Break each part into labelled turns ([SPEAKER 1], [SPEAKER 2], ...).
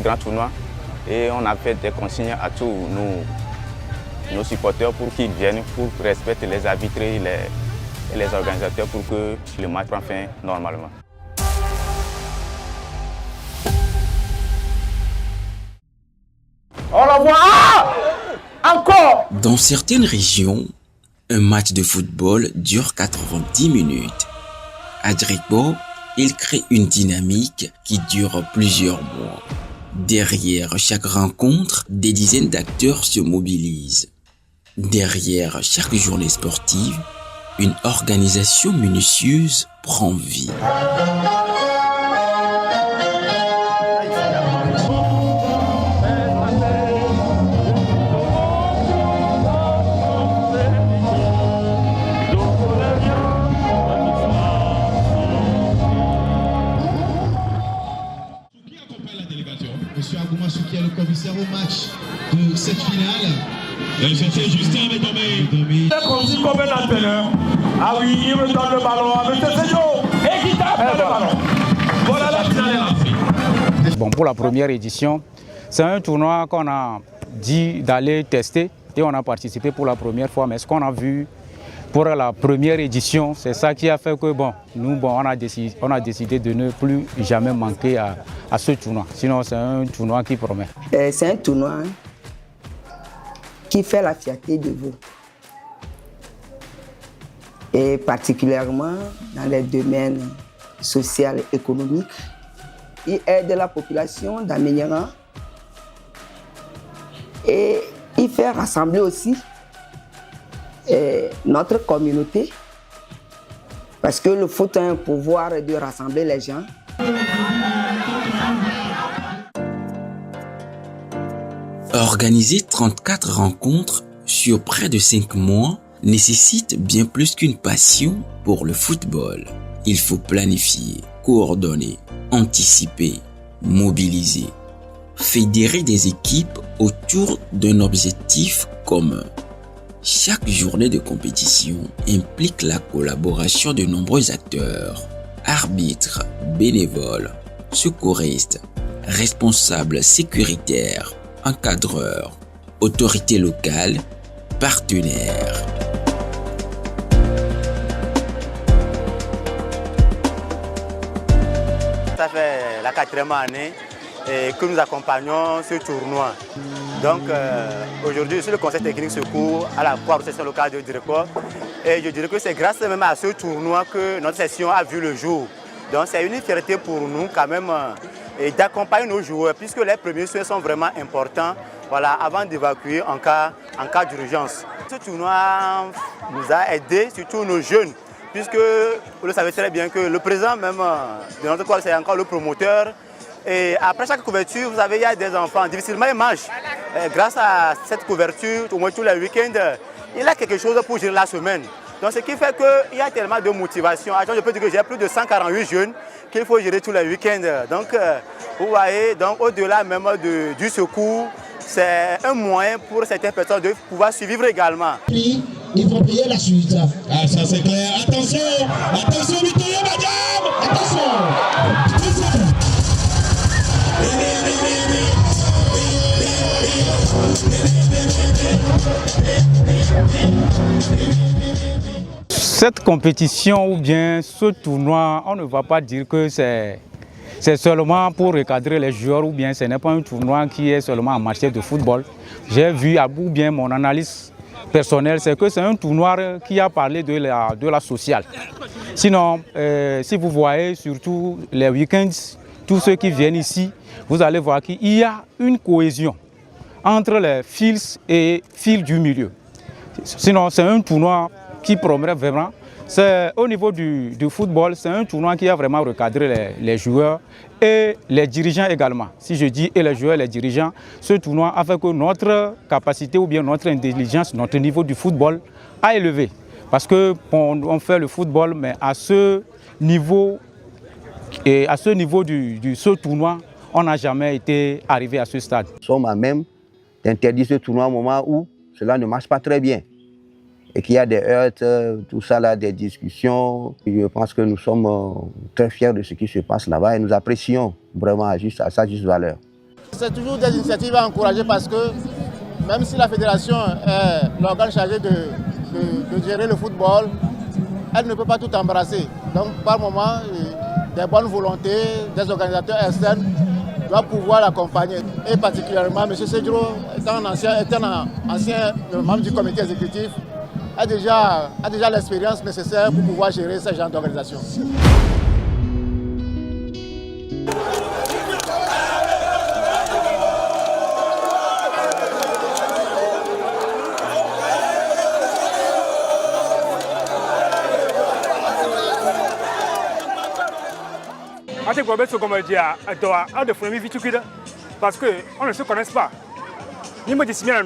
[SPEAKER 1] un grand tournoi et on a fait des consignes à tous nos supporters pour qu'ils viennent, pour respecter les arbitres et les organisateurs pour que le match prenne fin normalement.
[SPEAKER 2] On la voit encore.
[SPEAKER 3] Dans certaines régions, un match de football dure 90 minutes. À Drikbo, il crée une dynamique qui dure plusieurs mois. Derrière chaque rencontre, des dizaines d'acteurs se mobilisent. Derrière chaque journée sportive, une organisation minutieuse prend vie.
[SPEAKER 4] Monsieur Agoumassou qui est le commissaire au match de cette finale.
[SPEAKER 5] C'était Justin Médomé.
[SPEAKER 2] Conduit comme un entraîneur. Ah oui, il me donne le ballon avec ce séjour. Et qui tape le ballon. Voilà la finale.
[SPEAKER 6] Bon, pour la première édition, c'est un tournoi qu'on a dit d'aller tester et on a participé pour la première fois. Mais ce qu'on a vu pour la première édition, c'est ça qui a fait que on a décidé de ne plus jamais manquer à ce tournoi. Sinon, c'est un tournoi qui promet.
[SPEAKER 7] C'est un tournoi qui fait la fierté de vous. Et particulièrement dans les domaines social et économique. Il aide la population d'Améniéran et il fait rassembler aussi notre communauté, parce que le foot a un pouvoir de rassembler les gens.
[SPEAKER 3] Organiser 34 rencontres sur près de 5 mois nécessite bien plus qu'une passion pour le football. Il faut planifier, coordonner, anticiper, mobiliser, fédérer des équipes autour d'un objectif commun. Chaque journée de compétition implique la collaboration de nombreux acteurs, arbitres, bénévoles, secouristes, responsables sécuritaires, encadreurs, autorités locales, partenaires.
[SPEAKER 8] Ça fait la 4e année que nous accompagnons ce tournoi. Donc aujourd'hui, je suis le conseil technique secours à la section locale de Drikbo. Et je dirais que c'est grâce même à ce tournoi que notre session a vu le jour. Donc c'est une fierté pour nous quand même d'accompagner nos joueurs, puisque les premiers soins sont vraiment importants, voilà, avant d'évacuer en cas d'urgence. Ce tournoi nous a aidés, surtout nos jeunes, puisque vous le savez très bien que le président même de notre école, c'est encore le promoteur. Et après chaque couverture, vous savez, il y a des enfants, difficilement ils mangent. Grâce à cette couverture, au moins tous les week-ends, il y a quelque chose pour gérer la semaine. Donc ce qui fait qu'il y a tellement de motivation. Je peux dire que j'ai plus de 148 jeunes qu'il faut gérer tous les week-ends. Donc vous voyez, au-delà même du secours, c'est un moyen pour certaines personnes de pouvoir survivre également.
[SPEAKER 4] Ils vont payer la suite.
[SPEAKER 5] Ah, ça c'est clair. Attention, attention, Victoria, madame. Attention.
[SPEAKER 6] Cette compétition ou bien ce tournoi, on ne va pas dire que c'est seulement pour recadrer les joueurs ou bien ce n'est pas un tournoi qui est seulement en matière de football. J'ai vu ou bien mon analyse personnelle, c'est que c'est un tournoi qui a parlé de la sociale. Sinon, si vous voyez surtout les week-ends, tous ceux qui viennent ici, vous allez voir qu'il y a une cohésion entre les fils et fils du milieu. Sinon, c'est un tournoi qui promet vraiment. Au niveau du football, c'est un tournoi qui a vraiment recadré les joueurs et les dirigeants également. Si je dis et les joueurs et les dirigeants, ce tournoi a fait que notre capacité ou bien notre intelligence, notre niveau du football a élevé. Parce qu'on fait le football, mais à ce niveau, et à ce niveau ce tournoi, on n'a jamais été arrivé à ce stade.
[SPEAKER 9] Nous sommes à même d'interdire ce tournoi au moment où cela ne marche pas très bien. Et qu'il y a des heurts, tout ça là, des discussions. Et je pense que nous sommes très fiers de ce qui se passe là-bas et nous apprécions vraiment à sa juste valeur.
[SPEAKER 10] C'est toujours des initiatives à encourager parce que même si la fédération est l'organe chargé de gérer le football, elle ne peut pas tout embrasser. Donc par moment, des bonnes volontés, des organisateurs externes doivent pouvoir l'accompagner. Et particulièrement, M. Sedro, étant un ancien membre du comité exécutif, a déjà l'expérience nécessaire pour pouvoir gérer ce genre d'organisation.
[SPEAKER 11] Parce qu'on ne se connaît pas. Ni me dis bien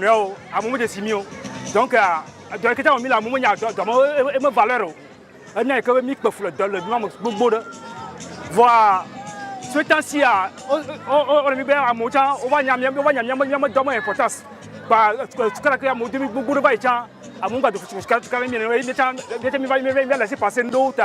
[SPEAKER 11] à moment de simio. Donc, dans le cas où il a un moment, il y a une valeur. Il y a un micro dans le nom de voir ce temps-ci, on est bien à Mouta, on va y avoir une importance. Parce que il y a beaucoup de baïchans, à mon gars de il va laisser passer d'autres.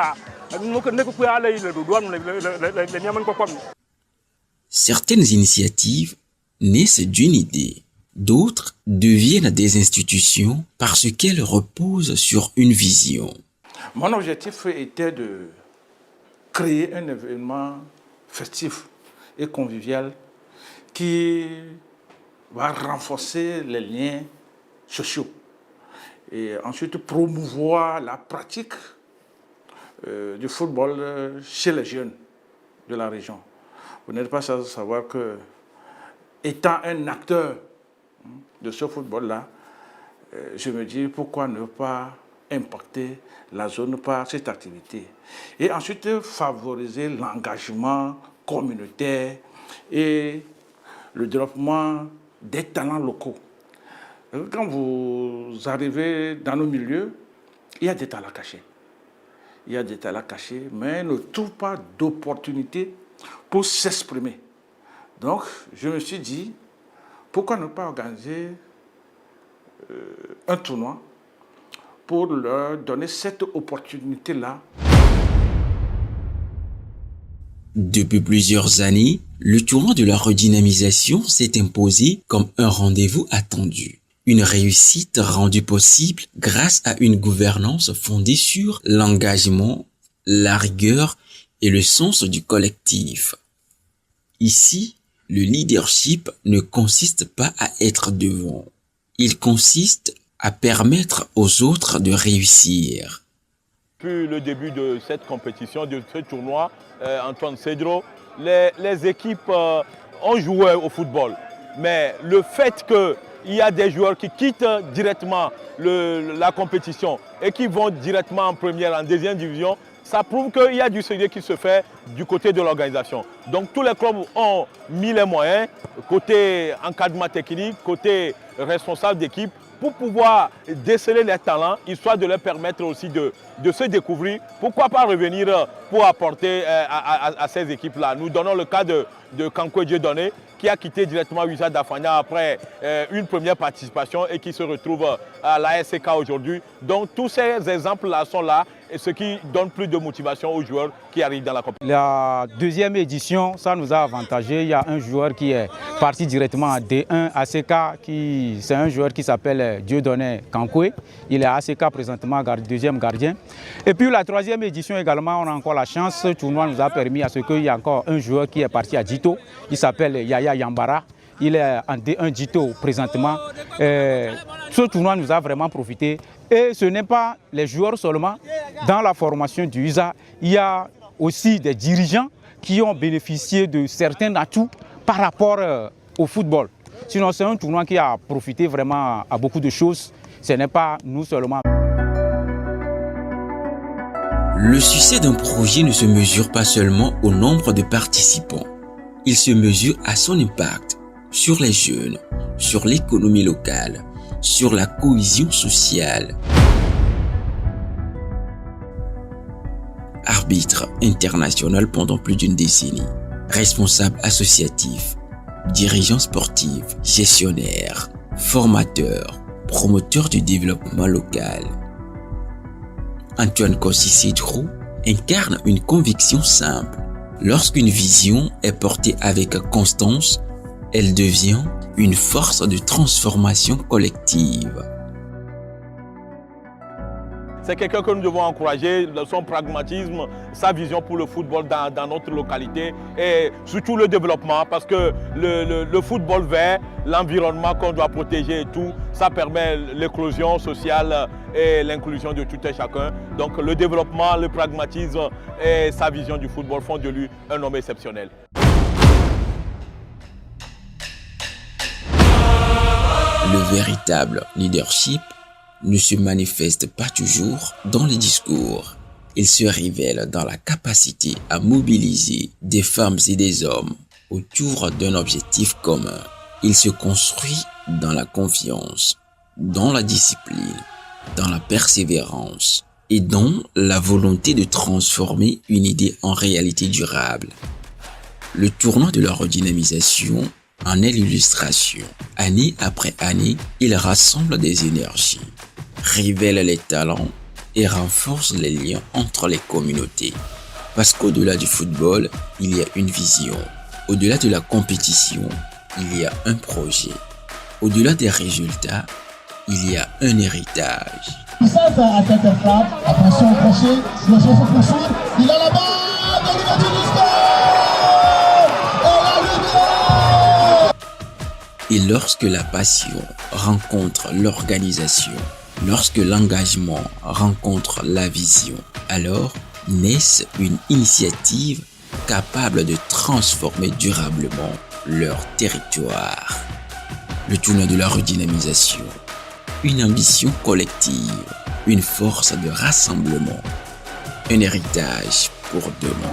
[SPEAKER 3] Certaines initiatives naissent d'une idée, d'autres deviennent des institutions parce qu'elles reposent sur une vision.
[SPEAKER 12] Mon objectif était de créer un événement festif et convivial qui va renforcer les liens sociaux et ensuite promouvoir la pratique du football chez les jeunes de la région. Vous n'êtes pas sans savoir que, étant un acteur de ce football-là, je me dis pourquoi ne pas impacter la zone par cette activité. Et ensuite favoriser l'engagement communautaire et le développement des talents locaux. Quand vous arrivez dans nos milieux, il y a des talents cachés. Il y a des talents cachés, mais ne trouvent pas d'opportunité pour s'exprimer. Donc, je me suis dit, pourquoi ne pas organiser un tournoi pour leur donner cette opportunité-là.
[SPEAKER 3] Depuis plusieurs années, le tournoi de la redynamisation s'est imposé comme un rendez-vous attendu. Une réussite rendue possible grâce à une gouvernance fondée sur l'engagement, la rigueur et le sens du collectif. Ici, le leadership ne consiste pas à être devant. Il consiste à permettre aux autres de réussir.
[SPEAKER 13] Depuis le début de cette compétition, de ce tournoi, Antoine Sedro, les équipes ont joué au football. Mais le fait qu'il y a des joueurs qui quittent directement la compétition et qui vont directement en première, en deuxième division, ça prouve qu'il y a du sérieux qui se fait du côté de l'organisation. Donc tous les clubs ont mis les moyens, côté encadrement technique, côté responsable d'équipe, pour pouvoir déceler les talents, histoire de leur permettre aussi de se découvrir. Pourquoi pas revenir pour apporter à ces équipes-là. Nous donnons le cas de Kankwe Dieudonné, qui a quitté directement Wisa Dafanya après une première participation et qui se retrouve à la SCK aujourd'hui. Donc tous ces exemples-là sont là, et ce qui donne plus de motivation aux joueurs qui arrivent dans la compétition.
[SPEAKER 6] La deuxième édition, ça nous a avantagé. Il y a un joueur qui est parti directement à D1 ACK, c'est un joueur qui s'appelle Dieudonné Kankwe. Il est à ACK présentement, deuxième gardien. Et puis la troisième édition également, on a encore la chance. Ce tournoi nous a permis à ce qu'il y ait encore un joueur qui est parti à Djito. Il s'appelle Yaya Yambara. Il est en D1 Djito présentement. Ce tournoi nous a vraiment profité. Et ce n'est pas les joueurs seulement. Dans la formation du USA, il y a aussi des dirigeants qui ont bénéficié de certains atouts par rapport au football. Sinon, c'est un tournoi qui a profité vraiment à beaucoup de choses. Ce n'est pas nous seulement.
[SPEAKER 3] Le succès d'un projet ne se mesure pas seulement au nombre de participants. Il se mesure à son impact sur les jeunes, sur l'économie locale, sur la cohésion sociale. Arbitre international pendant plus d'une décennie, responsable associatif, dirigeant sportif, gestionnaire, formateur, promoteur du développement local. Antoine Kossi Sedro incarne une conviction simple. Lorsqu'une vision est portée avec constance, elle devient une force de transformation collective.
[SPEAKER 13] C'est quelqu'un que nous devons encourager, son pragmatisme, sa vision pour le football dans notre localité et surtout le développement parce que le football vert, l'environnement qu'on doit protéger et tout, ça permet l'éclosion sociale et l'inclusion de tout et chacun. Donc le développement, le pragmatisme et sa vision du football font de lui un homme exceptionnel.
[SPEAKER 3] Le véritable leadership ne se manifeste pas toujours dans les discours. Il se révèle dans la capacité à mobiliser des femmes et des hommes autour d'un objectif commun. Il se construit dans la confiance, dans la discipline, dans la persévérance et dans la volonté de transformer une idée en réalité durable. Le tournoi de la redynamisation en est l'illustration. Année après année, il rassemble des énergies, révèle les talents et renforce les liens entre les communautés. Parce qu'au-delà du football, il y a une vision. Au-delà de la compétition, il y a un projet. Au-delà des résultats, il y a un héritage.
[SPEAKER 5] À tête de frappe, attention au crochet, le jeu se poursuit, il a la balle dans l'ouverture du score.
[SPEAKER 3] Et lorsque la passion rencontre l'organisation, lorsque l'engagement rencontre la vision, alors naissent une initiative capable de transformer durablement leur territoire. Le tournoi de la redynamisation, une ambition collective, une force de rassemblement, un héritage pour demain.